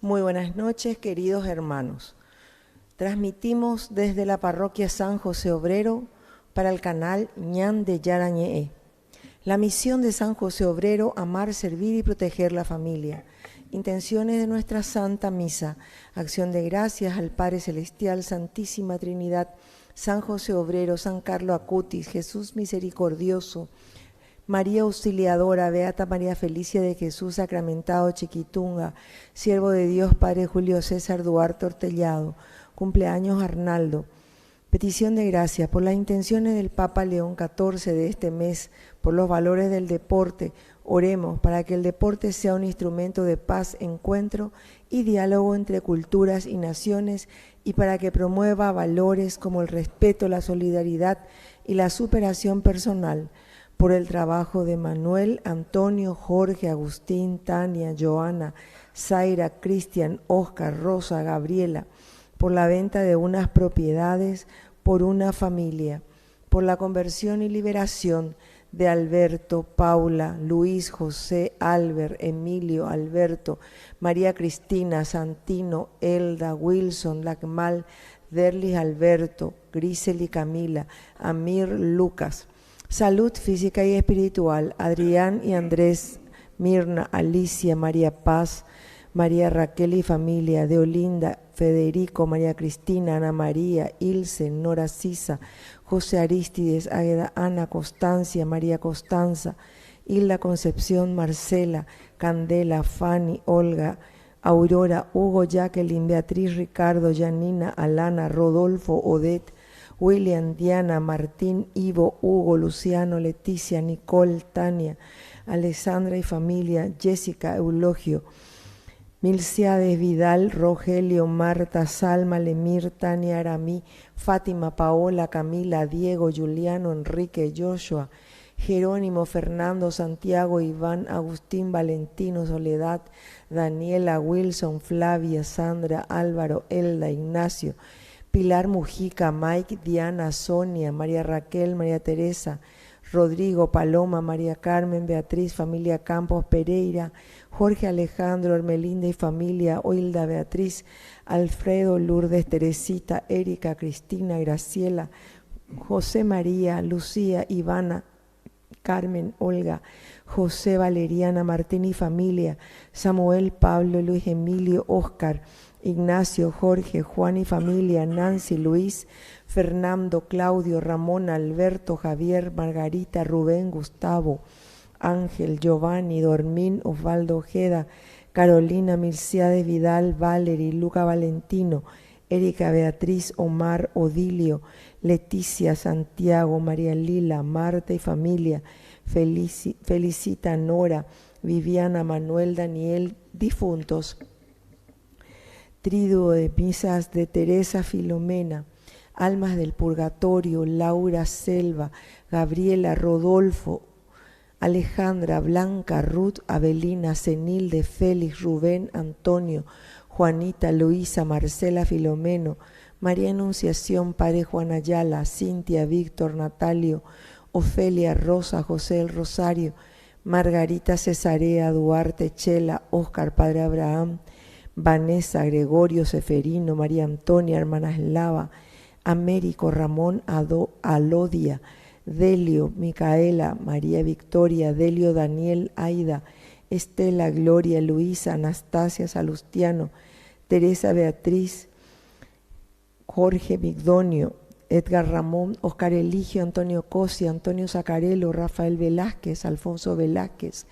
Muy buenas noches, queridos hermanos. Transmitimos desde la parroquia San José Obrero para el canal Ñan de Yarañe'e. La misión de San José Obrero: amar, servir y proteger la familia. Intenciones de nuestra Santa Misa: acción de gracias al Padre Celestial, Santísima Trinidad, San José Obrero, San Carlo Acutis, Jesús Misericordioso, María Auxiliadora, Beata María Felicia de Jesús Sacramentado Chiquitunga, Siervo de Dios Padre Julio César Duarte Hortellado, cumpleaños Arnaldo. Petición de gracia por las intenciones del Papa León XIV de este mes, por los valores del deporte. Oremos para que el deporte sea un instrumento de paz, encuentro y diálogo entre culturas y naciones, y para que promueva valores como el respeto, la solidaridad y la superación personal. Por el trabajo de Manuel, Antonio, Jorge, Agustín, Tania, Joana, Zaira, Cristian, Oscar, Rosa, Gabriela, por la venta de unas propiedades, por una familia, por la conversión y liberación de Alberto, Paula, Luis, José, Albert, Emilio, Alberto, María Cristina, Santino, Elda, Wilson, Lacmal, Derlis, Alberto, Grisel y Camila, Amir, Lucas. Salud física y espiritual: Adrián y Andrés, Mirna, Alicia, María Paz, María Raquel y familia, Deolinda, Federico, María Cristina, Ana María, Ilse, Nora Sisa, José Aristides, Águeda, Ana, Constancia, María Constanza, Hilda Concepción, Marcela, Candela, Fanny, Olga, Aurora, Hugo, Jacqueline, Beatriz, Ricardo, Janina, Alana, Rodolfo, Odette, William, Diana, Martín, Ivo, Hugo, Luciano, Leticia, Nicole, Tania, Alessandra y familia, Jessica, Eulogio, Milciades, Vidal, Rogelio, Marta, Salma, Lemir, Tania, Aramí, Fátima, Paola, Camila, Diego, Juliano, Enrique, Joshua, Jerónimo, Fernando, Santiago, Iván, Agustín, Valentino, Soledad, Daniela, Wilson, Flavia, Sandra, Álvaro, Elda, Ignacio, Pilar Mujica, Mike, Diana, Sonia, María Raquel, María Teresa, Rodrigo, Paloma, María Carmen, Beatriz, familia Campos Pereira, Jorge Alejandro, Hermelinda y familia, Oilda, Beatriz, Alfredo, Lourdes, Teresita, Erika, Cristina, Graciela, José María, Lucía, Ivana, Carmen, Olga, José, Valeriana, Martín y familia, Samuel, Pablo, Luis Emilio, Óscar, Ignacio, Jorge, Juan y familia, Nancy, Luis, Fernando, Claudio, Ramón, Alberto, Javier, Margarita, Rubén, Gustavo, Ángel, Giovanni, Dormín, Osvaldo Ojeda, Carolina, Milciades, Vidal, Valery, Luca Valentino, Erika, Beatriz, Omar, Odilio, Leticia, Santiago, María Lila, Marta y familia, Felicita, Nora, Viviana, Manuel, Daniel, difuntos. Triduo de misas de Teresa Filomena, almas del purgatorio, Laura, Selva, Gabriela, Rodolfo, Alejandra, Blanca, Ruth, Avelina, Cenilde, Félix, Rubén, Antonio, Juanita, Luisa, Marcela, Filomeno, María Anunciación, Padre Juan Ayala, Cintia, Víctor, Natalio, Ofelia, Rosa, José el Rosario, Margarita Cesarea, Duarte, Chela, Óscar, Padre Abraham, Vanessa, Gregorio, Seferino, María Antonia, hermana Eslava, Américo, Ramón, Alodia, Delio, Micaela, María Victoria, Delio, Daniel, Aida, Estela, Gloria, Luisa, Anastasia, Salustiano, Teresa, Beatriz, Jorge, Migdonio, Edgar Ramón, Oscar Eligio, Antonio Cosi, Antonio Zacarelo, Rafael Velázquez, Alfonso Velázquez,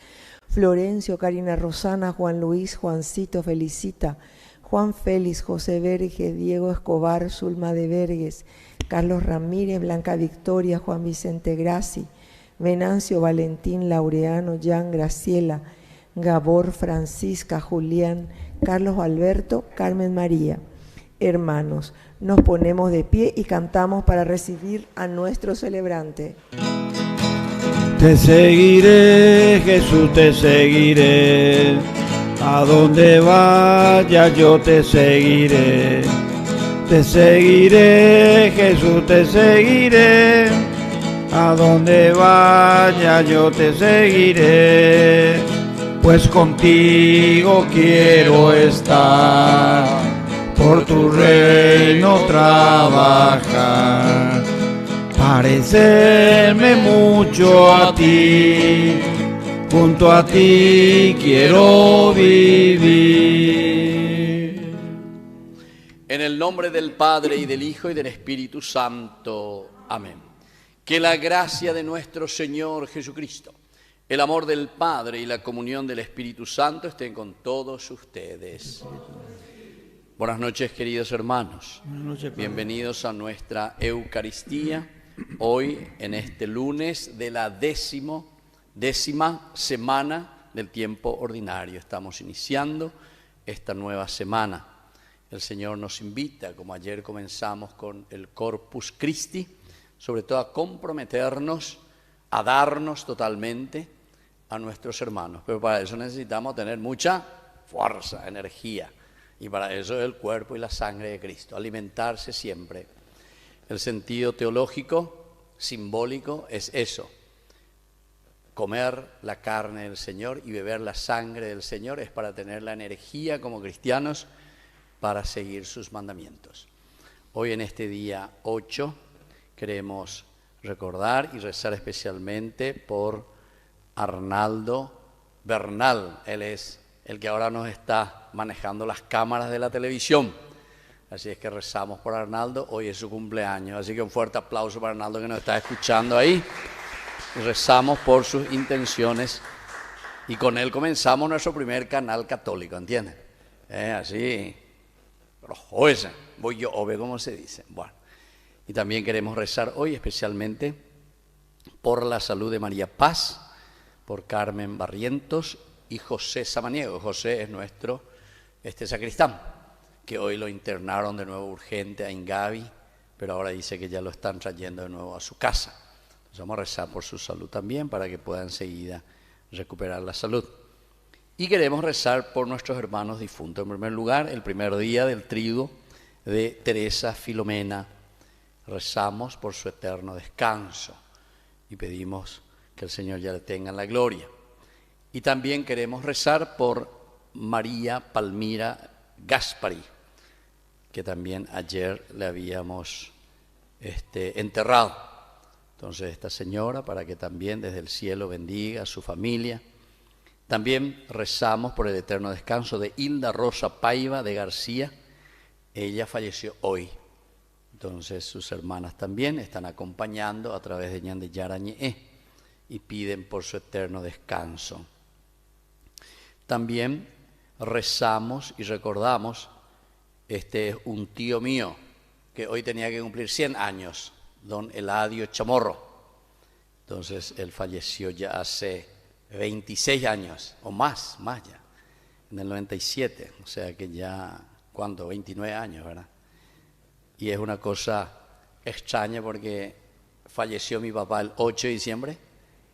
Florencio, Karina Rosana, Juan Luis, Juancito, Felicita, Juan Félix, José Verges, Diego Escobar, Zulma de Verges, Carlos Ramírez, Blanca Victoria, Juan Vicente Graci, Venancio, Valentín, Laureano, Jan, Graciela, Gabor, Francisca, Julián, Carlos Alberto, Carmen María. Hermanos, nos ponemos de pie y cantamos para recibir a nuestro celebrante. Te seguiré, Jesús, te seguiré, a donde vaya yo te seguiré. Te seguiré, Jesús, te seguiré, a donde vaya yo te seguiré. pues contigo quiero estar, por tu reino trabajar, parecerme mucho a ti, junto a ti quiero vivir. En el nombre del Padre, y del Hijo, y del Espíritu Santo. Amén. Que la gracia de nuestro Señor Jesucristo, el amor del Padre y la comunión del Espíritu Santo estén con todos ustedes. Buenas noches, queridos hermanos. Buenas noches, Padre. Bienvenidos a nuestra Eucaristía, hoy en este lunes de la décima semana del tiempo ordinario. Estamos iniciando esta nueva semana. El Señor nos invita, como ayer comenzamos con el Corpus Christi, sobre todo a comprometernos, a darnos totalmente a nuestros hermanos. Pero para eso necesitamos tener mucha fuerza, energía. Y para eso es el cuerpo y la sangre de Cristo, alimentarse siempre. El sentido teológico, simbólico, es eso. Comer la carne del Señor y beber la sangre del Señor es para tener la energía como cristianos para seguir sus mandamientos. Hoy en este día 8 queremos recordar y rezar especialmente por Arnaldo Bernal. Él es el que ahora nos está manejando las cámaras de la televisión. Así es que rezamos por Arnaldo. Hoy es su cumpleaños, así que un fuerte aplauso para Arnaldo que nos está escuchando ahí. Y rezamos por sus intenciones. Y con él comenzamos nuestro primer canal católico, ¿entienden? Así, pero jóvenes, voy yo, ove, como se dice. Bueno. Y también queremos rezar hoy especialmente por la salud de María Paz, por Carmen Barrientos y José Samaniego. José es nuestro sacristán, que hoy lo internaron de nuevo urgente a Ingavi, pero ahora dice que ya lo están trayendo de nuevo a su casa. Entonces vamos a rezar por su salud también, para que pueda enseguida recuperar la salud. Y queremos rezar por nuestros hermanos difuntos. En primer lugar, el primer día del triduo de Teresa Filomena. Rezamos por su eterno descanso y pedimos que el Señor ya le tenga en la gloria. Y también queremos rezar por María Palmira Gaspari, que también ayer le habíamos enterrado. Entonces esta señora, para que también desde el cielo bendiga a su familia. También rezamos por el eterno descanso de Hilda Rosa Paiva de García. Ella falleció hoy. Entonces sus hermanas también están acompañando a través de Ñan de Yarañé y piden por su eterno descanso. También rezamos y recordamos, este es un tío mío que hoy tenía que cumplir 100 años, don Eladio Chamorro. Entonces él falleció ya hace 26 años o más ya, en el 97, o sea que ya, ¿cuánto? 29 años, ¿verdad? Y es una cosa extraña porque falleció mi papá el 8 de diciembre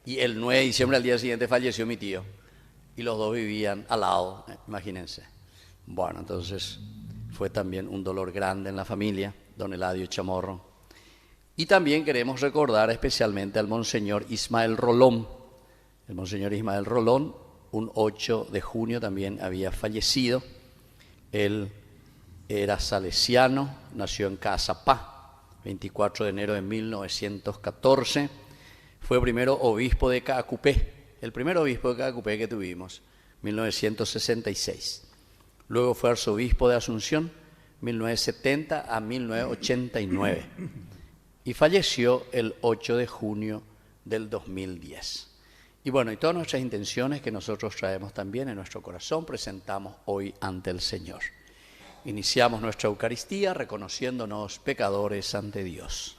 y el 9 de diciembre al día siguiente falleció mi tío. Y los dos vivían al lado, imagínense. Bueno, entonces fue también un dolor grande en la familia, don Eladio Chamorro. Y también queremos recordar especialmente al Monseñor Ismael Rolón. El Monseñor Ismael Rolón, un 8 de junio también había fallecido. Él era salesiano, nació en Caazapá, 24 de enero de 1914. Fue primero obispo de Caacupé, el primer obispo de Caacupé que tuvimos, 1966. Luego fue arzobispo de Asunción, 1970 a 1989. Y falleció el 8 de junio del 2010. Y bueno, y todas nuestras intenciones que nosotros traemos también en nuestro corazón, presentamos hoy ante el Señor. Iniciamos nuestra Eucaristía reconociéndonos pecadores ante Dios.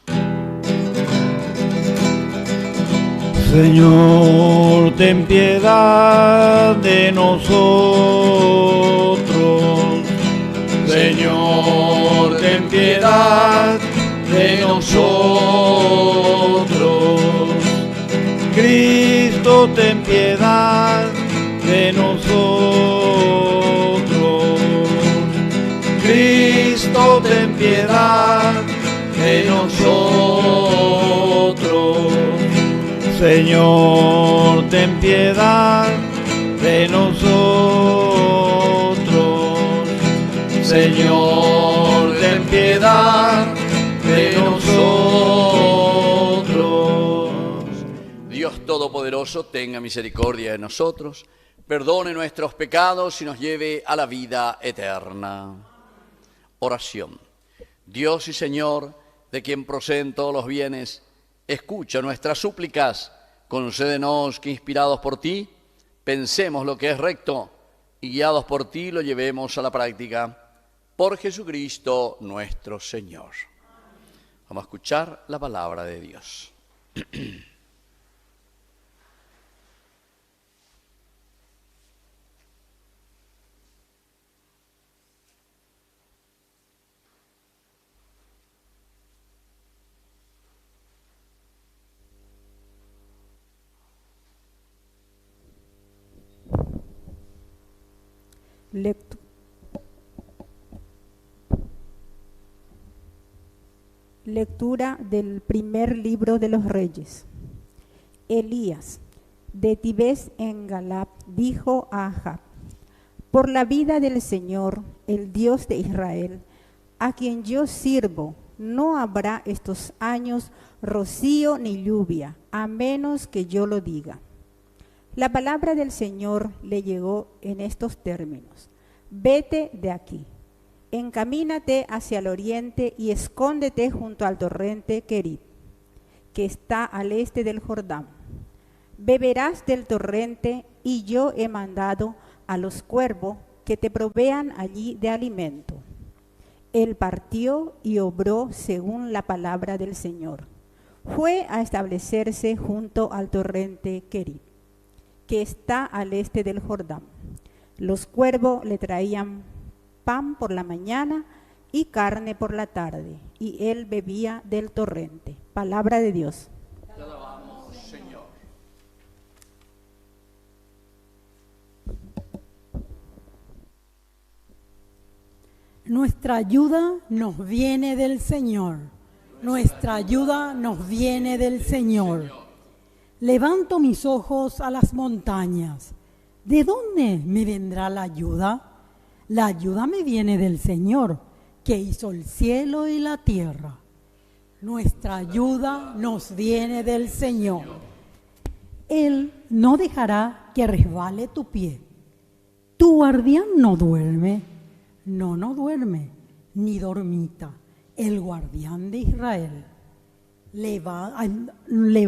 Señor, ten piedad de nosotros. Señor, ten piedad de nosotros. Cristo, ten piedad de nosotros. Cristo, ten piedad de nosotros. Señor, ten piedad de nosotros. Señor, ten piedad de nosotros. Dios Todopoderoso, tenga misericordia de nosotros, perdone nuestros pecados y nos lleve a la vida eterna. Oración. Dios y Señor, de quien proceden todos los bienes, escucha nuestras súplicas, concédenos que, inspirados por ti, pensemos lo que es recto y guiados por ti lo llevemos a la práctica. Por Jesucristo nuestro Señor. Vamos a escuchar la palabra de Dios. Lectura del primer libro de los Reyes. Elías, de Tibés en Galad, dijo a Ahab: por la vida del Señor, el Dios de Israel, a quien yo sirvo, no habrá estos años rocío ni lluvia, a menos que yo lo diga. La palabra del Señor le llegó en estos términos: vete de aquí, encamínate hacia el oriente y escóndete junto al torrente Querit, que está al este del Jordán. Beberás del torrente, y yo he mandado a los cuervos que te provean allí de alimento. Él partió y obró según la palabra del Señor. Fue a establecerse junto al torrente Querit, que está al este del Jordán. Los cuervos le traían pan por la mañana y carne por la tarde, y él bebía del torrente. Palabra de Dios. Te alabamos, Señor. Nuestra ayuda nos viene del Señor. Nuestra ayuda nos viene del Señor. Levanto mis ojos a las montañas. ¿De dónde me vendrá la ayuda? La ayuda me viene del Señor, que hizo el cielo y la tierra. Nuestra ayuda nos viene del Señor. Él no dejará que resbale tu pie. Tu guardián no duerme, no duerme, ni dormita, el guardián de Israel.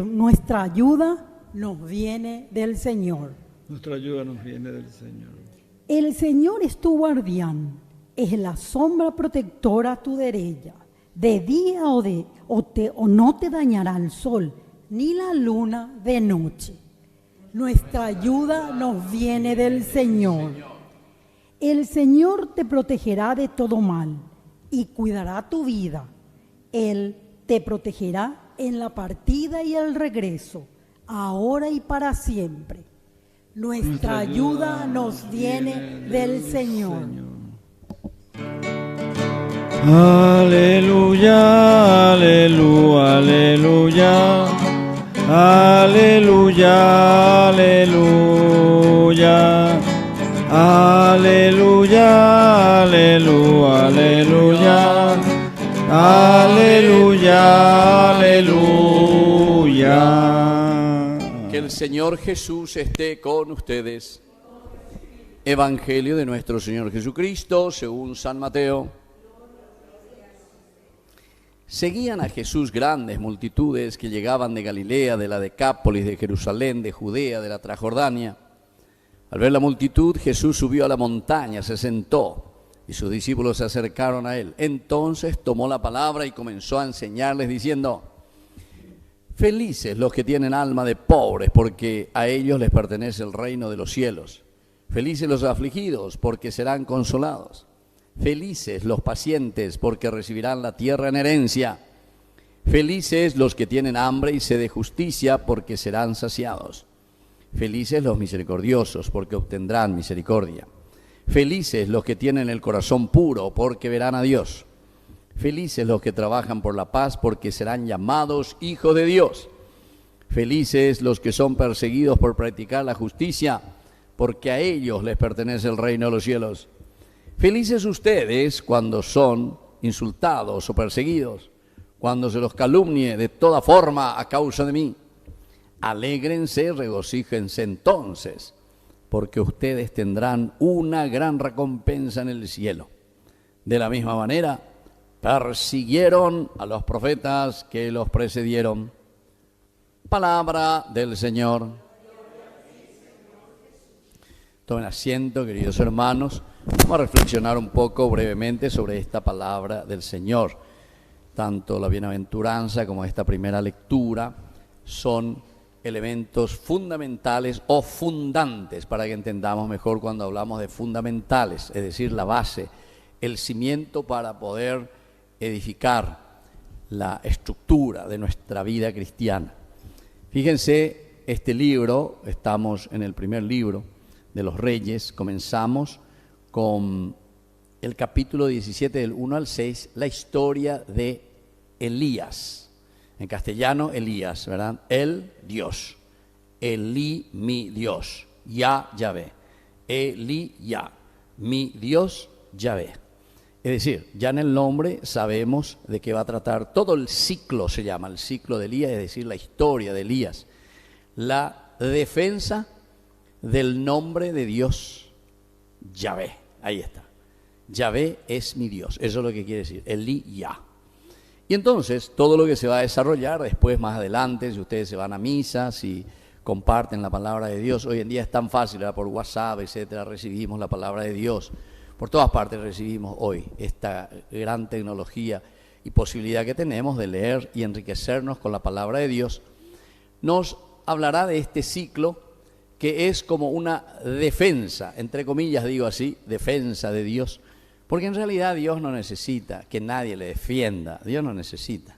Nuestra ayuda nos viene del Señor. Nuestra ayuda nos viene del Señor. El Señor es tu guardián, es la sombra protectora a tu derecha. De día o no te dañará el sol, ni la luna de noche. Nuestra ayuda nos viene del Señor. El Señor te protegerá de todo mal y cuidará tu vida. Él te protegerá en la partida y el regreso, ahora y para siempre. Nuestra ayuda nos viene del Señor. Aleluya, aleluya, aleluya, aleluya, aleluya, aleluya, aleluya, aleluya, aleluya, aleluya. Que el Señor Jesús esté con ustedes. Evangelio de nuestro Señor Jesucristo según San Mateo. Seguían a Jesús grandes multitudes que llegaban de Galilea, de la Decápolis, de Jerusalén, de Judea, de la Transjordania. Al ver la multitud, Jesús subió a la montaña, se sentó, y sus discípulos se acercaron a él. Entonces tomó la palabra y comenzó a enseñarles diciendo: felices los que tienen alma de pobres, porque a ellos les pertenece el reino de los cielos. Felices los afligidos, porque serán consolados. Felices los pacientes, porque recibirán la tierra en herencia. Felices los que tienen hambre y sed de justicia, porque serán saciados. Felices los misericordiosos, porque obtendrán misericordia. Felices los que tienen el corazón puro, porque verán a Dios. Felices los que trabajan por la paz, porque serán llamados hijos de Dios. Felices los que son perseguidos por practicar la justicia, porque a ellos les pertenece el reino de los cielos. Felices ustedes cuando son insultados o perseguidos, cuando se los calumnie de toda forma a causa de mí. Alégrense, regocíjense entonces, porque ustedes tendrán una gran recompensa en el cielo. De la misma manera, persiguieron a los profetas que los precedieron. Palabra del Señor. Tomen asiento, queridos hermanos. Vamos a reflexionar un poco brevemente sobre esta palabra del Señor. Tanto la bienaventuranza como esta primera lectura son elementos fundamentales o fundantes, para que entendamos mejor cuando hablamos de fundamentales, es decir, la base, el cimiento para poder edificar la estructura de nuestra vida cristiana. Fíjense, este libro, estamos en el primer libro de los Reyes, comenzamos con el capítulo 17 del 1 al 6, la historia de Elías. En castellano, Elías, ¿verdad? El Dios. Elí, mi Dios. Yahvé. Elí, Yah. Mi Dios, Yahvé. Es decir, ya en el nombre sabemos de qué va a tratar. Todo el ciclo se llama, el ciclo de Elías, es decir, la historia de Elías. La defensa del nombre de Dios, Yahvé. Ahí está. Yahvé es mi Dios. Eso es lo que quiere decir. Elí, Yah. Y entonces, todo lo que se va a desarrollar después, más adelante, si ustedes se van a misa, si comparten la palabra de Dios, hoy en día es tan fácil, ¿verdad? Por WhatsApp, etcétera, recibimos la palabra de Dios. Por todas partes recibimos hoy esta gran tecnología y posibilidad que tenemos de leer y enriquecernos con la palabra de Dios. Nos hablará de este ciclo que es como una defensa, entre comillas digo así, defensa de Dios. Porque en realidad Dios no necesita que nadie le defienda, Dios no necesita.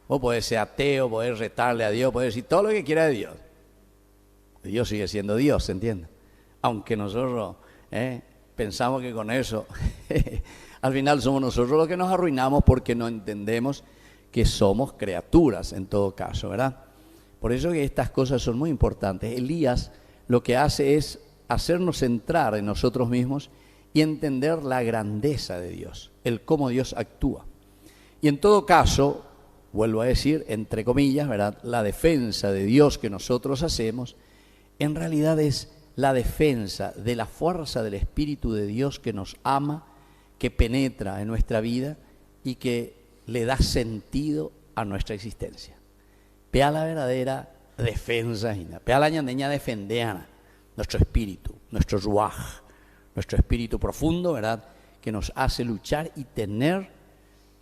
Vos podés ser ateo, podés retarle a Dios, podés decir todo lo que quiera de Dios. Dios sigue siendo Dios, ¿se entiende? Aunque nosotros pensamos que con eso, al final somos nosotros los que nos arruinamos porque no entendemos que somos criaturas en todo caso, ¿verdad? Por eso que estas cosas son muy importantes. Elías lo que hace es hacernos entrar en nosotros mismos y entender la grandeza de Dios, el cómo Dios actúa. Y en todo caso, vuelvo a decir, entre comillas, ¿verdad? La defensa de Dios que nosotros hacemos, en realidad es la defensa de la fuerza del Espíritu de Dios que nos ama, que penetra en nuestra vida y que le da sentido a nuestra existencia. Pea la verdadera defensa, pea la ñandeña defendeana, nuestro espíritu, nuestro ruaj, nuestro espíritu profundo, ¿verdad? Que nos hace luchar y tener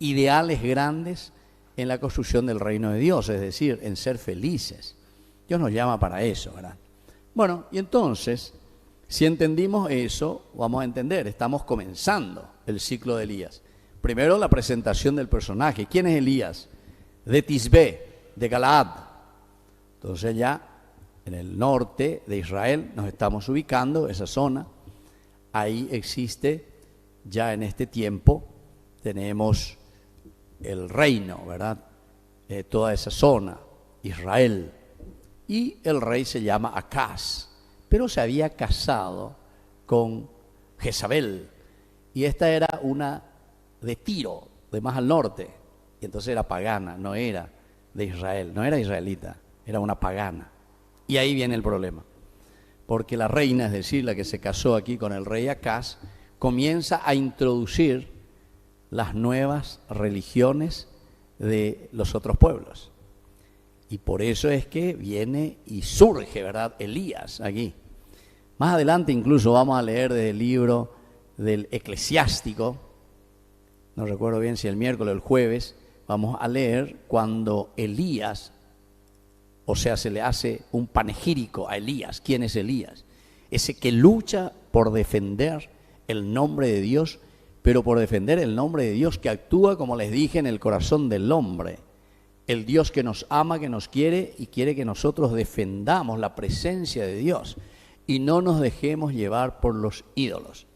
ideales grandes en la construcción del reino de Dios, es decir, en ser felices. Dios nos llama para eso, ¿verdad? Bueno, y entonces, si entendimos eso, vamos a entender, estamos comenzando el ciclo de Elías. Primero, la presentación del personaje. ¿Quién es Elías? De Tisbé, de Galaad. Entonces ya en el norte de Israel nos estamos ubicando, esa zona. Ahí existe, ya en este tiempo, tenemos el reino, ¿verdad? Toda esa zona, Israel. Y el rey se llama Acaz, pero se había casado con Jezabel. Y esta era una de Tiro, de más al norte. Y entonces era pagana, no era de Israel, no era israelita, era una pagana. Y ahí viene el problema. Porque la reina, es decir, la que se casó aquí con el rey Acaz, comienza a introducir las nuevas religiones de los otros pueblos. Y por eso es que viene y surge, ¿verdad?, Elías aquí. Más adelante incluso vamos a leer desde el libro del Eclesiástico, no recuerdo bien si el miércoles o el jueves, vamos a leer cuando Elías, o sea, se le hace un panegírico a Elías. ¿Quién es Elías? Ese que lucha por defender el nombre de Dios, pero por defender el nombre de Dios que actúa, como les dije, en el corazón del hombre. El Dios que nos ama, que nos quiere y quiere que nosotros defendamos la presencia de Dios y no nos dejemos llevar por los ídolos.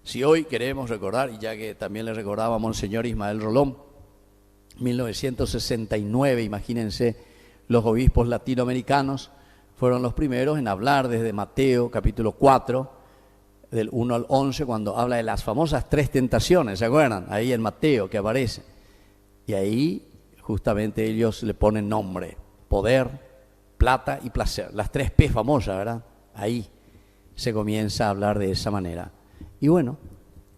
Si hoy queremos recordar, y ya que también le recordaba a Monseñor Ismael Rolón, 1969, imagínense, los obispos latinoamericanos fueron los primeros en hablar desde Mateo capítulo 4, del 1 al 11, cuando habla de las famosas 3 tentaciones, ¿se acuerdan? Ahí en Mateo que aparece. Y ahí justamente ellos le ponen nombre: poder, plata y placer. Las 3 P famosas, ¿verdad? Ahí se comienza a hablar de esa manera. Y bueno,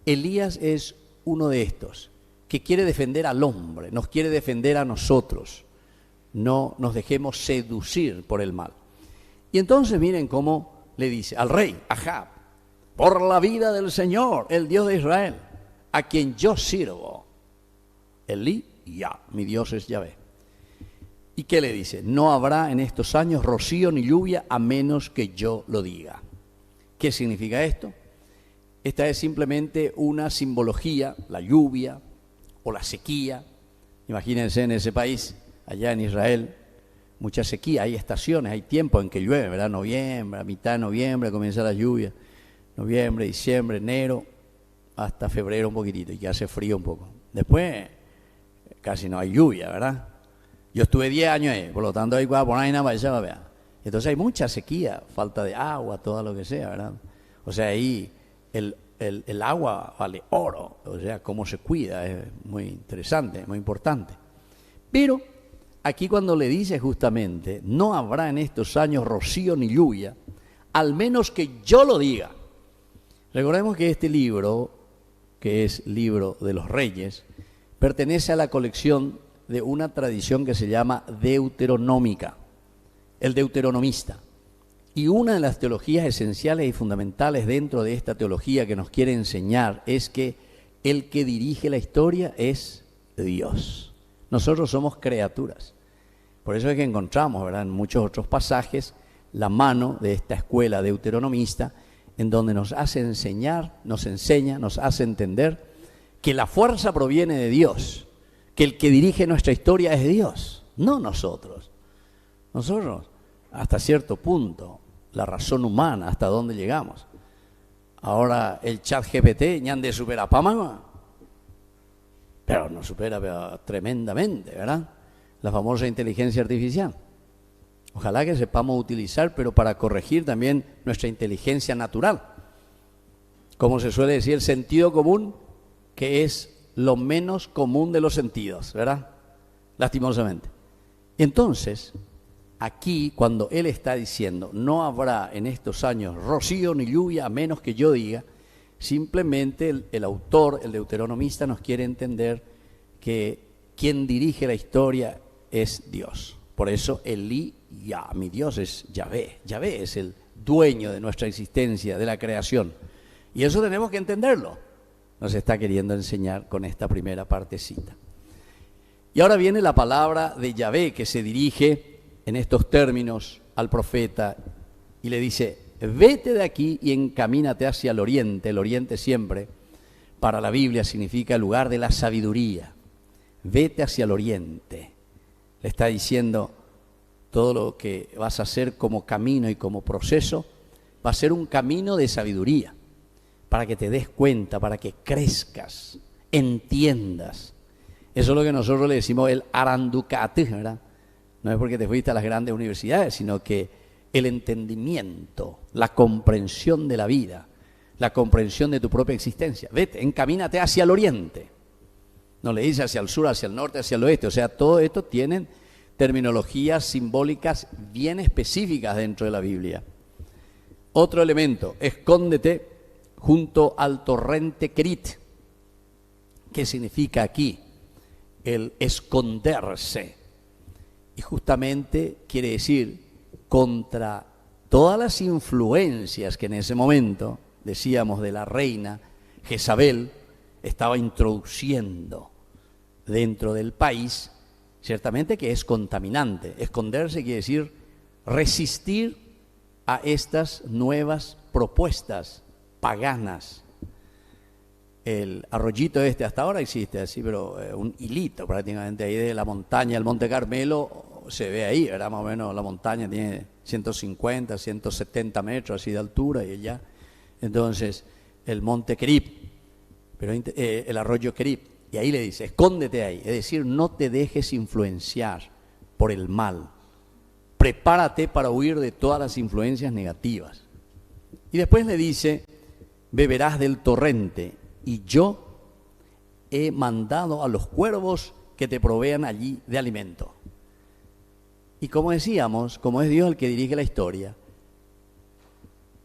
Elías es uno de estos, que quiere defender al hombre, nos quiere defender a nosotros. No nos dejemos seducir por el mal. Y entonces miren cómo le dice al rey Ahab: por la vida del Señor, el Dios de Israel, a quien yo sirvo, Elí, ya, mi Dios es Yahvé. ¿Y qué le dice? No habrá en estos años rocío ni lluvia a menos que yo lo diga. ¿Qué significa esto? Esta es simplemente una simbología, la lluvia o la sequía. Imagínense en ese país, allá en Israel, mucha sequía, hay estaciones, hay tiempo en que llueve, ¿verdad? Noviembre, a mitad de noviembre comienza la lluvia, noviembre, diciembre, enero, hasta febrero un poquitito, y que hace frío un poco. Después casi no hay lluvia, ¿verdad? Yo estuve 10 años ahí, por lo tanto hay por ahí nada más, ¿verdad? Entonces hay mucha sequía, falta de agua, todo lo que sea, ¿verdad? O sea, ahí el agua vale oro, o sea, cómo se cuida, es muy interesante, muy importante. Pero aquí cuando le dice justamente, no habrá en estos años rocío ni lluvia, al menos que yo lo diga. Recordemos que este libro, que es Libro de los Reyes, pertenece a la colección de una tradición que se llama deuteronómica, el deuteronomista. Y una de las teologías esenciales y fundamentales dentro de esta teología que nos quiere enseñar es que el que dirige la historia es Dios. Nosotros somos criaturas. Por eso es que encontramos, ¿verdad?, en muchos otros pasajes la mano de esta escuela deuteronomista, en donde nos hace enseñar, nos enseña, nos hace entender que la fuerza proviene de Dios, que el que dirige nuestra historia es Dios, no nosotros. Nosotros, hasta cierto punto, la razón humana, hasta dónde llegamos. Ahora el chat GPT ñande supera Pamama, pero nos supera tremendamente, ¿verdad? La famosa inteligencia artificial. Ojalá que sepamos utilizar, pero para corregir también nuestra inteligencia natural. Como se suele decir, el sentido común, que es lo menos común de los sentidos, ¿verdad? Lastimosamente. Entonces, aquí cuando él está diciendo, no habrá en estos años rocío ni lluvia a menos que yo diga, simplemente el autor, el deuteronomista, nos quiere entender que quien dirige la historia es Dios. Por eso Elí, ya, mi Dios es Yahvé. Yahvé es el dueño de nuestra existencia, de la creación. Y eso tenemos que entenderlo. Nos está queriendo enseñar con esta primera partecita. Y ahora viene la palabra de Yahvé que se dirige en estos términos al profeta y le dice: vete de aquí y encamínate hacia el oriente siempre, para la Biblia significa el lugar de la sabiduría. Vete hacia el oriente. Le está diciendo todo lo que vas a hacer como camino y como proceso, va a ser un camino de sabiduría, para que te des cuenta, para que crezcas, entiendas. Eso es lo que nosotros le decimos el aranducate, ¿verdad? No es porque te fuiste a las grandes universidades, sino que el entendimiento, la comprensión de la vida, la comprensión de tu propia existencia. Vete, encamínate hacia el oriente. No le dice hacia el sur, hacia el norte, hacia el oeste. O sea, todo esto tienen terminologías simbólicas bien específicas dentro de la Biblia. Otro elemento, escóndete junto al torrente Kerit. ¿Qué significa aquí? El esconderse. Y justamente quiere decir contra todas las influencias que en ese momento, decíamos, de la reina Jezabel, estaba introduciendo dentro del país, ciertamente que es contaminante. Esconderse quiere decir resistir a estas nuevas propuestas paganas. El arroyito hasta ahora existe así, pero un hilito prácticamente ahí de la montaña, el Monte Carmelo, se ve ahí, ¿verdad? Más o menos la montaña tiene 150, 170 metros así de altura y allá. Entonces, el Monte Kerib, pero el arroyo Kerib, y ahí le dice, escóndete ahí, es decir, no te dejes influenciar por el mal. prepárate para huir de todas las influencias negativas. Y después le dice, beberás del torrente, y yo he mandado a los cuervos que te provean allí de alimento. Y como decíamos, como es Dios el que dirige la historia,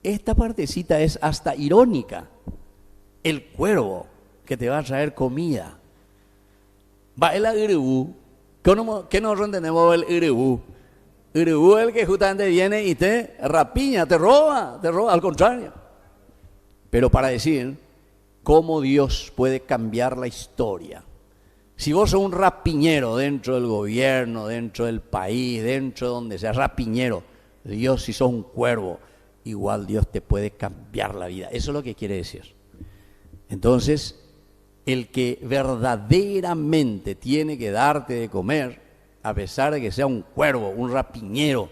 esta partecita es hasta irónica. El cuervo que te va a traer comida. Va el agrebú. ¿Qué nos entendemos el agrebú? Agrebú es el que justamente viene y te rapiña, te roba, al contrario. Pero para decir cómo Dios puede cambiar la historia. Si vos sos un rapiñero dentro del gobierno, dentro del país, dentro de donde seas rapiñero, Dios, si sos un cuervo, igual Dios te puede cambiar la vida. Eso es lo que quiere decir. Entonces, el que verdaderamente tiene que darte de comer, a pesar de que sea un cuervo, un rapiñero,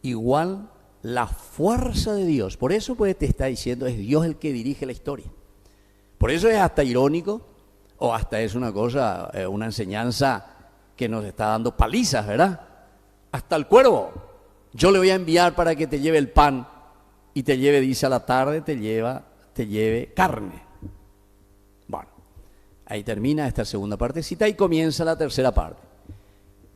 igual la fuerza de Dios. Por eso pues te está diciendo, es Dios el que dirige la historia. Por eso es hasta irónico, o hasta es una cosa, una enseñanza que nos está dando palizas, ¿verdad? Hasta el cuervo. Yo le voy a enviar para que te lleve el pan y te lleve, dice, a la tarde, te lleve carne. Bueno, ahí termina esta segunda partecita y comienza la tercera parte.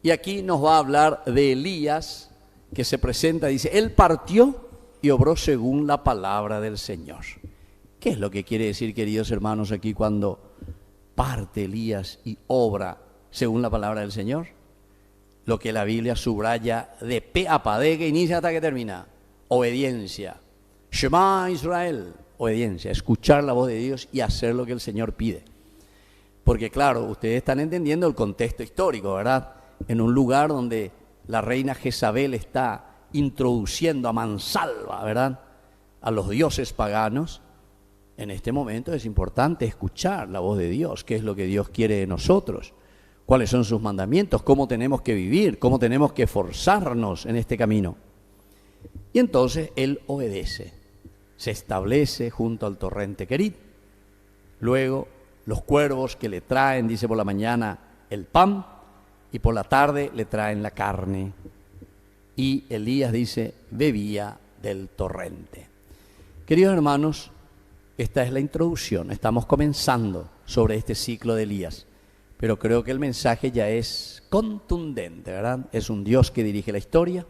Y aquí nos va a hablar de Elías, que se presenta, dice, él partió y obró según la palabra del Señor. ¿Qué es lo que quiere decir, queridos hermanos, aquí cuando parte Elías y obra según la palabra del Señor? Lo que la Biblia subraya de pe a pa, de que inicia hasta que termina. Obediencia. Shema Israel. Obediencia, escuchar la voz de Dios y hacer lo que el Señor pide. Porque claro, ustedes están entendiendo el contexto histórico, ¿verdad? En un lugar donde la reina Jezabel está introduciendo a mansalva, ¿verdad?, a los dioses paganos. En este momento es importante escuchar la voz de Dios, qué es lo que Dios quiere de nosotros, cuáles son sus mandamientos, cómo tenemos que vivir, cómo tenemos que esforzarnos en este camino. Y entonces él obedece, se establece junto al torrente Querit. Luego los cuervos que le traen, dice, por la mañana el pan y por la tarde le traen la carne. Y Elías, dice, bebía del torrente. Queridos hermanos, esta es la introducción, estamos comenzando sobre este ciclo de Elías, pero creo que el mensaje ya es contundente, ¿verdad? Es un Dios que dirige la historia,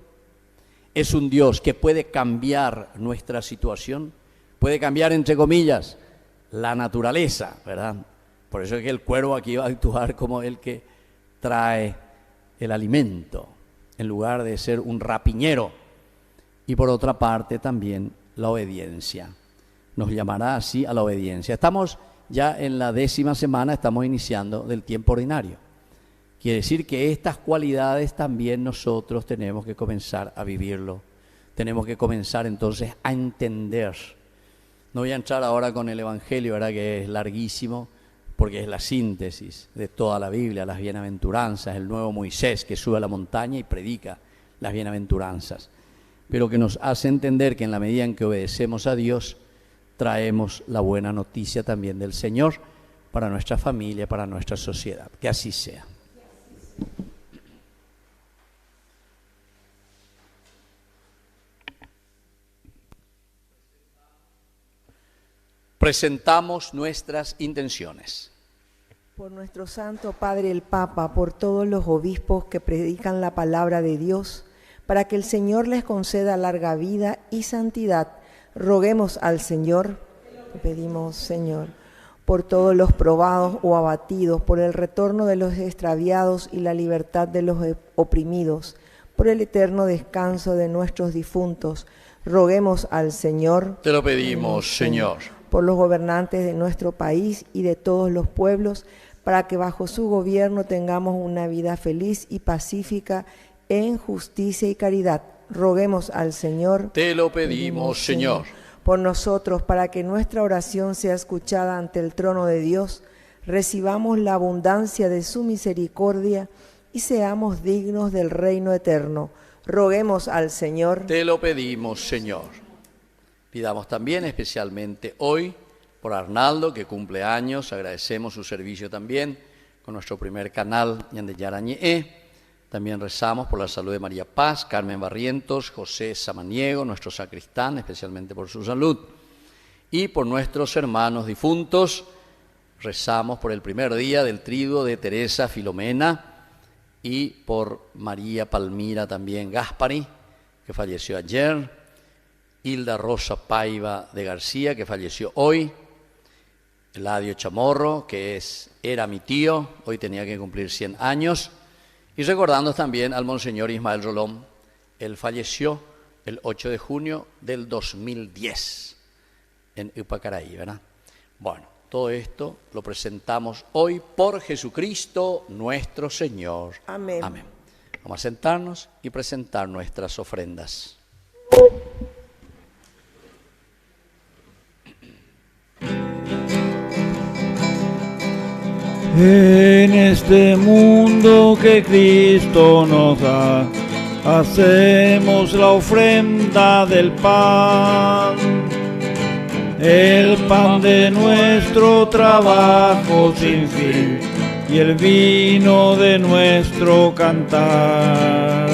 es un Dios que puede cambiar nuestra situación, puede cambiar, entre comillas, la naturaleza, ¿verdad? Por eso es que el cuervo aquí va a actuar como el que trae el alimento, en lugar de ser un rapiñero. Y por otra parte también la obediencia. Nos llamará así a la obediencia. Estamos ya en la 10ª semana, estamos iniciando del tiempo ordinario. Quiere decir que estas cualidades también nosotros tenemos que comenzar a vivirlo. Tenemos que comenzar entonces a entender. No voy a entrar ahora con el Evangelio, ¿verdad?, que es larguísimo, porque es la síntesis de toda la Biblia, las bienaventuranzas, el nuevo Moisés que sube a la montaña y predica las bienaventuranzas, pero que nos hace entender que en la medida en que obedecemos a Dios, traemos la buena noticia también del Señor para nuestra familia, para nuestra sociedad. Que así sea. Presentamos nuestras intenciones. Por nuestro Santo Padre el Papa, por todos los obispos que predican la palabra de Dios, para que el Señor les conceda larga vida y santidad, roguemos al Señor, pedimos, Señor, por todos los probados o abatidos, por el retorno de los extraviados y la libertad de los oprimidos, por el eterno descanso de nuestros difuntos, roguemos al Señor. Te lo pedimos, Señor. Por los gobernantes de nuestro país y de todos los pueblos, para que bajo su gobierno tengamos una vida feliz y pacífica en justicia y caridad. Roguemos al Señor. Te lo pedimos, Señor. Por nosotros, para que nuestra oración sea escuchada ante el trono de Dios, recibamos la abundancia de su misericordia y seamos dignos del reino eterno. Roguemos al Señor. Te lo pedimos, Señor. Pidamos también especialmente hoy por Arnaldo, que cumple años, agradecemos su servicio también con nuestro primer canal, Ñan de Yara Ñe'e, También rezamos por la salud de María Paz, Carmen Barrientos, José Samaniego, nuestro sacristán, especialmente por su salud. Y por nuestros hermanos difuntos, rezamos por el primer día del triduo de Teresa Filomena y por María Palmira también Gaspari, que falleció ayer, Hilda Rosa Paiva de García, que falleció hoy, Eladio Chamorro, que era mi tío, hoy tenía que cumplir 100 años, y recordando también al Monseñor Ismael Rolón. Él falleció el 8 de junio del 2010 en Upacaraí, ¿verdad? Bueno, todo esto lo presentamos hoy por Jesucristo nuestro Señor. Amén. Amén. Vamos a sentarnos y presentar nuestras ofrendas. En este mundo que Cristo nos da, hacemos la ofrenda del pan, el pan de nuestro trabajo sin fin y el vino de nuestro cantar.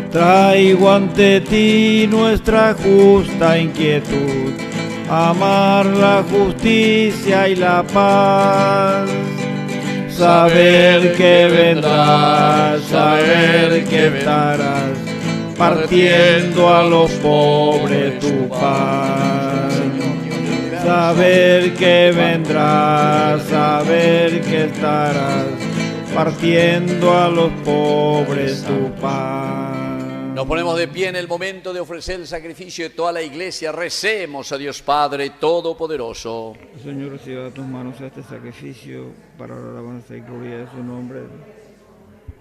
Traigo ante ti nuestra justa inquietud, amar la justicia y la paz, saber que vendrás, saber que estarás partiendo a los pobres tu paz, saber que vendrás, saber que estarás partiendo a los pobres tu paz. Nos ponemos de pie en el momento de ofrecer el sacrificio de toda la iglesia. Recemos a Dios Padre Todopoderoso. Señor, reciba de tus manos este sacrificio para la alabanza y gloria de su nombre,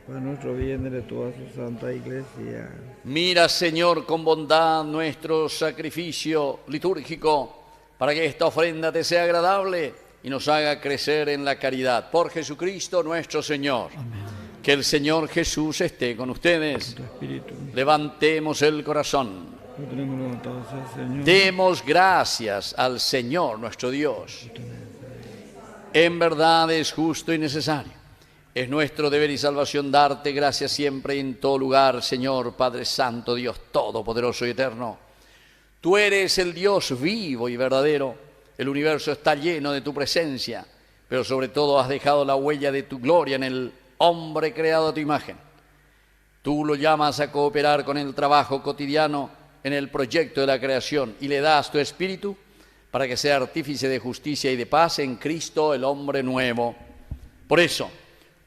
para nuestro bien y de toda su santa iglesia. Mira, Señor, con bondad nuestro sacrificio litúrgico, para que esta ofrenda te sea agradable y nos haga crecer en la caridad. Por Jesucristo nuestro Señor. Amén. Que el Señor Jesús esté con ustedes. Con tu espíritu. Levantemos el corazón. Lo tenemos levantado hacia el Señor. Demos gracias al Señor nuestro Dios. En verdad es justo y necesario. Es nuestro deber y salvación darte gracias siempre y en todo lugar, Señor, Padre Santo, Dios Todopoderoso y Eterno. Tú eres el Dios vivo y verdadero. El universo está lleno de tu presencia, pero sobre todo has dejado la huella de tu gloria en el hombre creado a tu imagen. Tú lo llamas a cooperar con el trabajo cotidiano en el proyecto de la creación y le das tu espíritu para que sea artífice de justicia y de paz en Cristo, el hombre nuevo. Por eso,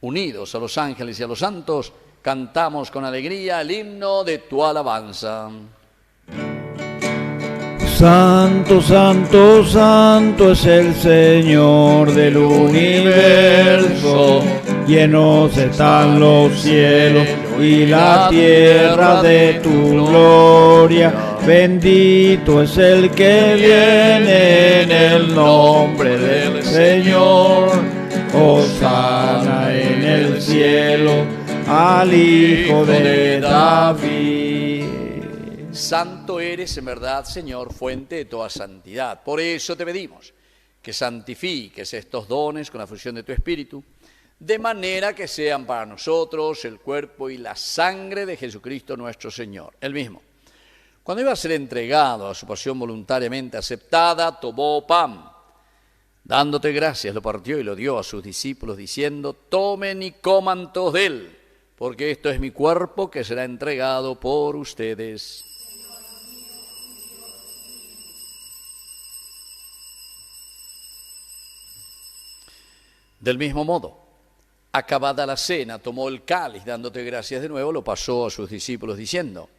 unidos a los ángeles y a los santos, cantamos con alegría el himno de tu alabanza. Santo, santo, santo es el Señor del universo. Llenos están los cielos y la tierra de tu gloria. Bendito es el que viene en el nombre del Señor. Hosana en el cielo al Hijo de David. Santo eres en verdad, Señor, fuente de toda santidad. Por eso te pedimos que santifiques estos dones con la fusión de tu Espíritu, de manera que sean para nosotros el cuerpo y la sangre de Jesucristo nuestro Señor. Él mismo, cuando iba a ser entregado a su pasión voluntariamente aceptada, tomó pan. Dándote gracias, lo partió y lo dio a sus discípulos, diciendo: tomen y coman todos de él, porque esto es mi cuerpo que será entregado por ustedes. Del mismo modo, acabada la cena, tomó el cáliz, dándote gracias de nuevo, lo pasó a sus discípulos diciendo: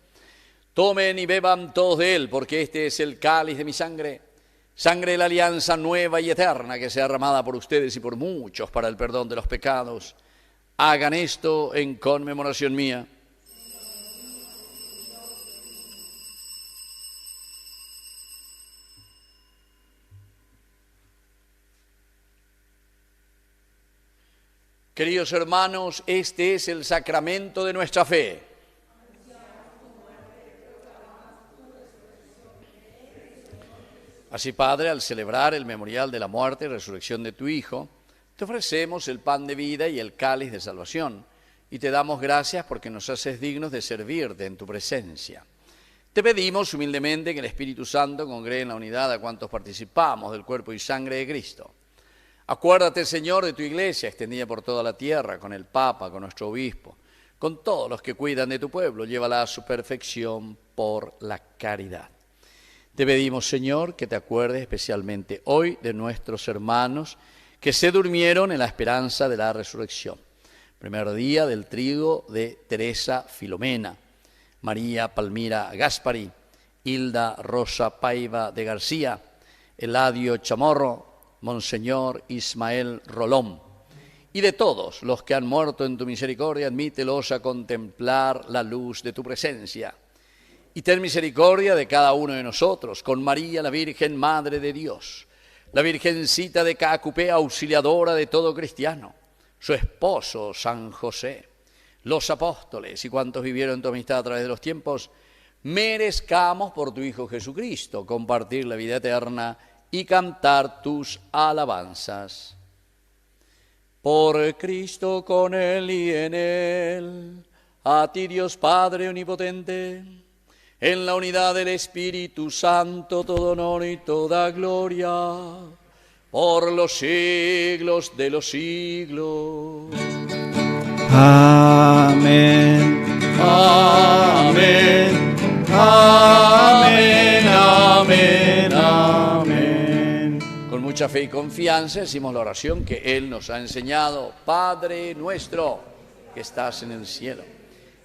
tomen y beban todos de él, porque este es el cáliz de mi sangre, sangre de la alianza nueva y eterna, que sea derramada por ustedes y por muchos para el perdón de los pecados. Hagan esto en conmemoración mía. Queridos hermanos, este es el sacramento de nuestra fe. Así, Padre, al celebrar el memorial de la muerte y resurrección de tu Hijo, te ofrecemos el pan de vida y el cáliz de salvación, y te damos gracias porque nos haces dignos de servirte en tu presencia. Te pedimos humildemente que el Espíritu Santo congregue en la unidad a cuantos participamos del cuerpo y sangre de Cristo. Acuérdate, Señor, de tu iglesia extendida por toda la tierra, con el Papa, con nuestro obispo, con todos los que cuidan de tu pueblo. Llévala a su perfección por la caridad. Te pedimos, Señor, que te acuerdes especialmente hoy de nuestros hermanos que se durmieron en la esperanza de la resurrección. Primer día del triduo de Teresa Filomena, María Palmira Gaspari, Hilda Rosa Paiva de García, Eladio Chamorro, Monseñor Ismael Rolón, y de todos los que han muerto en tu misericordia, admítelos a contemplar la luz de tu presencia. Y ten misericordia de cada uno de nosotros, con María, la Virgen Madre de Dios, la Virgencita de Cacupé, auxiliadora de todo cristiano, su esposo San José, los apóstoles y cuantos vivieron en tu amistad a través de los tiempos, merezcamos por tu Hijo Jesucristo compartir la vida eterna y cantar tus alabanzas. Por Cristo, con Él y en Él, a ti Dios Padre Omnipotente, en la unidad del Espíritu Santo, todo honor y toda gloria, por los siglos de los siglos. Amén, amén, amén, amén, amén. Con mucha fe y confianza decimos la oración que Él nos ha enseñado. Padre nuestro, que estás en el cielo,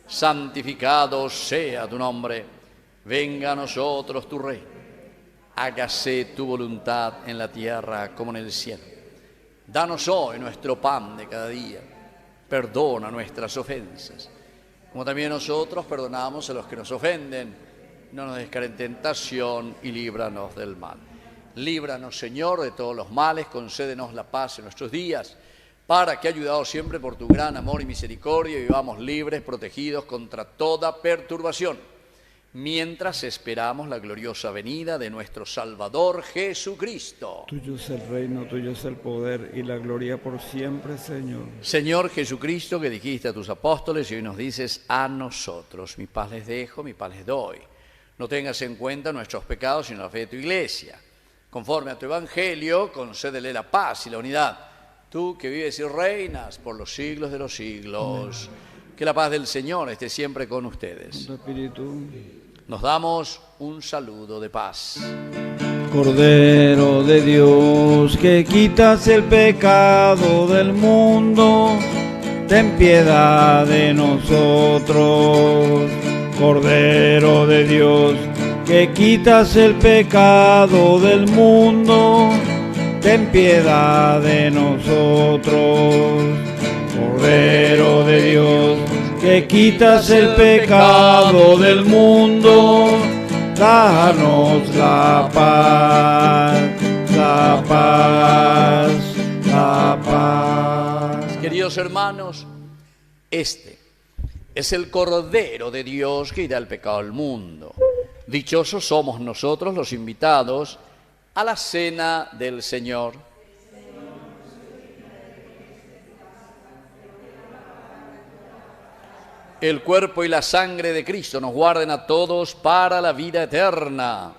santificado sea tu nombre. Venga a nosotros tu reino. Hágase tu voluntad en la tierra como en el cielo. Danos hoy nuestro pan de cada día. Perdona nuestras ofensas, como también nosotros perdonamos a los que nos ofenden. No nos des en tentación y líbranos del mal. Líbranos, Señor, de todos los males, concédenos la paz en nuestros días, para que, ayudados siempre por tu gran amor y misericordia, vivamos libres, protegidos contra toda perturbación, mientras esperamos la gloriosa venida de nuestro Salvador Jesucristo. Tuyo es el reino, tuyo es el poder y la gloria por siempre, Señor. Señor Jesucristo, que dijiste a tus apóstoles y hoy nos dices a nosotros: mi paz les dejo, mi paz les doy. No tengas en cuenta nuestros pecados, sino la fe de tu iglesia. Conforme a tu evangelio, concédele la paz y la unidad. Tú que vives y reinas por los siglos de los siglos. Amén. Que la paz del Señor esté siempre con ustedes. Con tu espíritu. Nos damos un saludo de paz. Cordero de Dios, que quitas el pecado del mundo, ten piedad de nosotros. Cordero de Dios, que quitas el pecado del mundo, ten piedad de nosotros. Cordero de Dios, que quitas el pecado del mundo, danos la paz, la paz, la paz. Queridos hermanos, este es el Cordero de Dios que quita el pecado del mundo. Dichosos somos nosotros los invitados a la cena del Señor. El cuerpo y la sangre de Cristo nos guarden a todos para la vida eterna.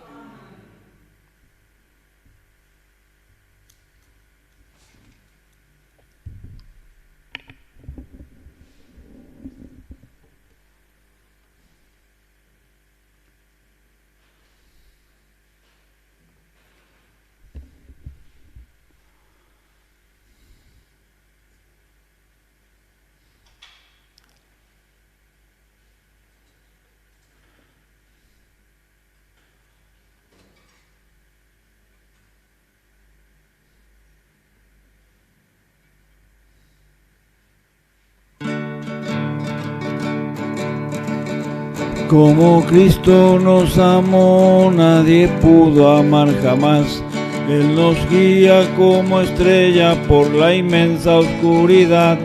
Como Cristo nos amó, nadie pudo amar jamás. Él nos guía como estrella por la inmensa oscuridad.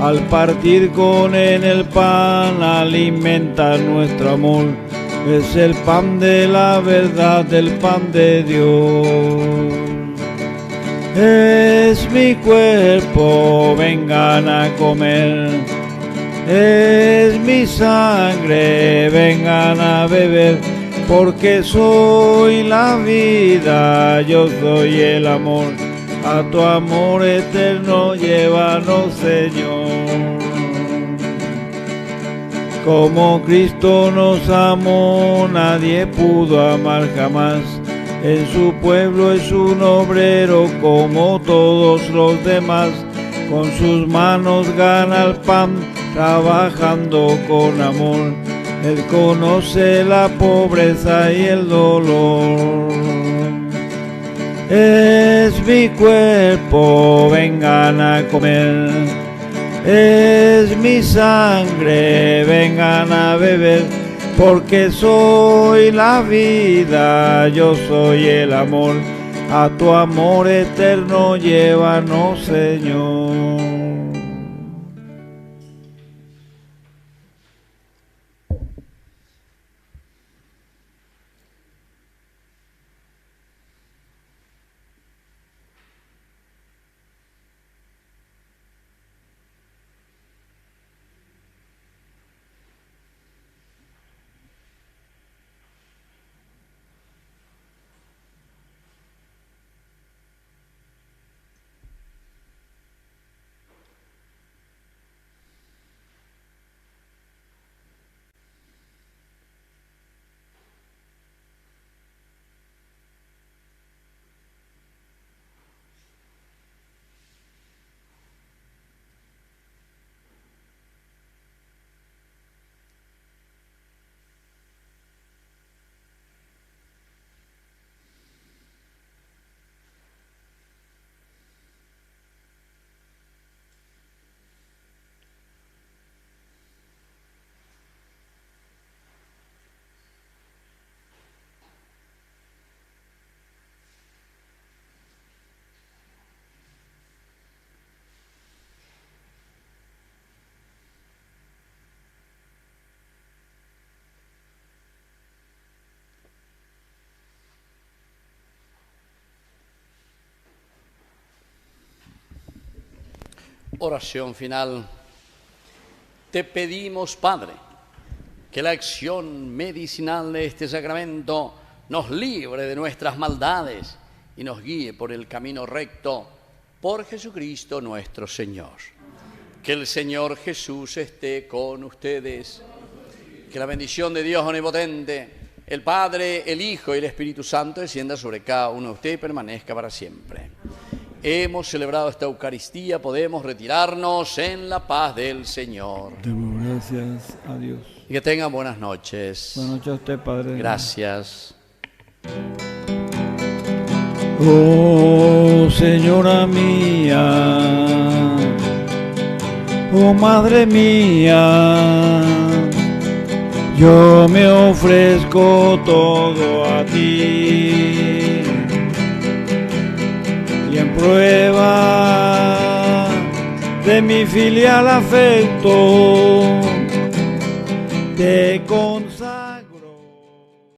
Al partir con Él el pan, alimenta nuestro amor. Es el pan de la verdad, el pan de Dios. Es mi cuerpo, vengan a comer. es mi sangre, vengan a beber, porque soy la vida, yo soy el amor, a tu amor eterno llévanos, Señor. Como Cristo nos amó, nadie pudo amar jamás. En su pueblo es un obrero como todos los demás. Con sus manos gana el pan, trabajando con amor. Él conoce la pobreza y el dolor. Es mi cuerpo, vengan a comer. Es mi sangre, vengan a beber, porque soy la vida, yo soy el amor, a tu amor eterno llévanos, Señor. Oración final. Te pedimos, Padre, que la acción medicinal de este sacramento nos libre de nuestras maldades y nos guíe por el camino recto, por Jesucristo nuestro Señor. Que el Señor Jesús esté con ustedes. Que la bendición de Dios omnipotente, el Padre, el Hijo y el Espíritu Santo descienda sobre cada uno de ustedes y permanezca para siempre. Hemos celebrado esta Eucaristía, podemos retirarnos en la paz del Señor. Demos gracias a Dios. Y que tengan buenas noches. Buenas noches a usted, Padre. Gracias. Oh, Señora mía, oh Madre mía, yo me ofrezco todo a ti. Y en prueba de mi filial afecto, te consagro.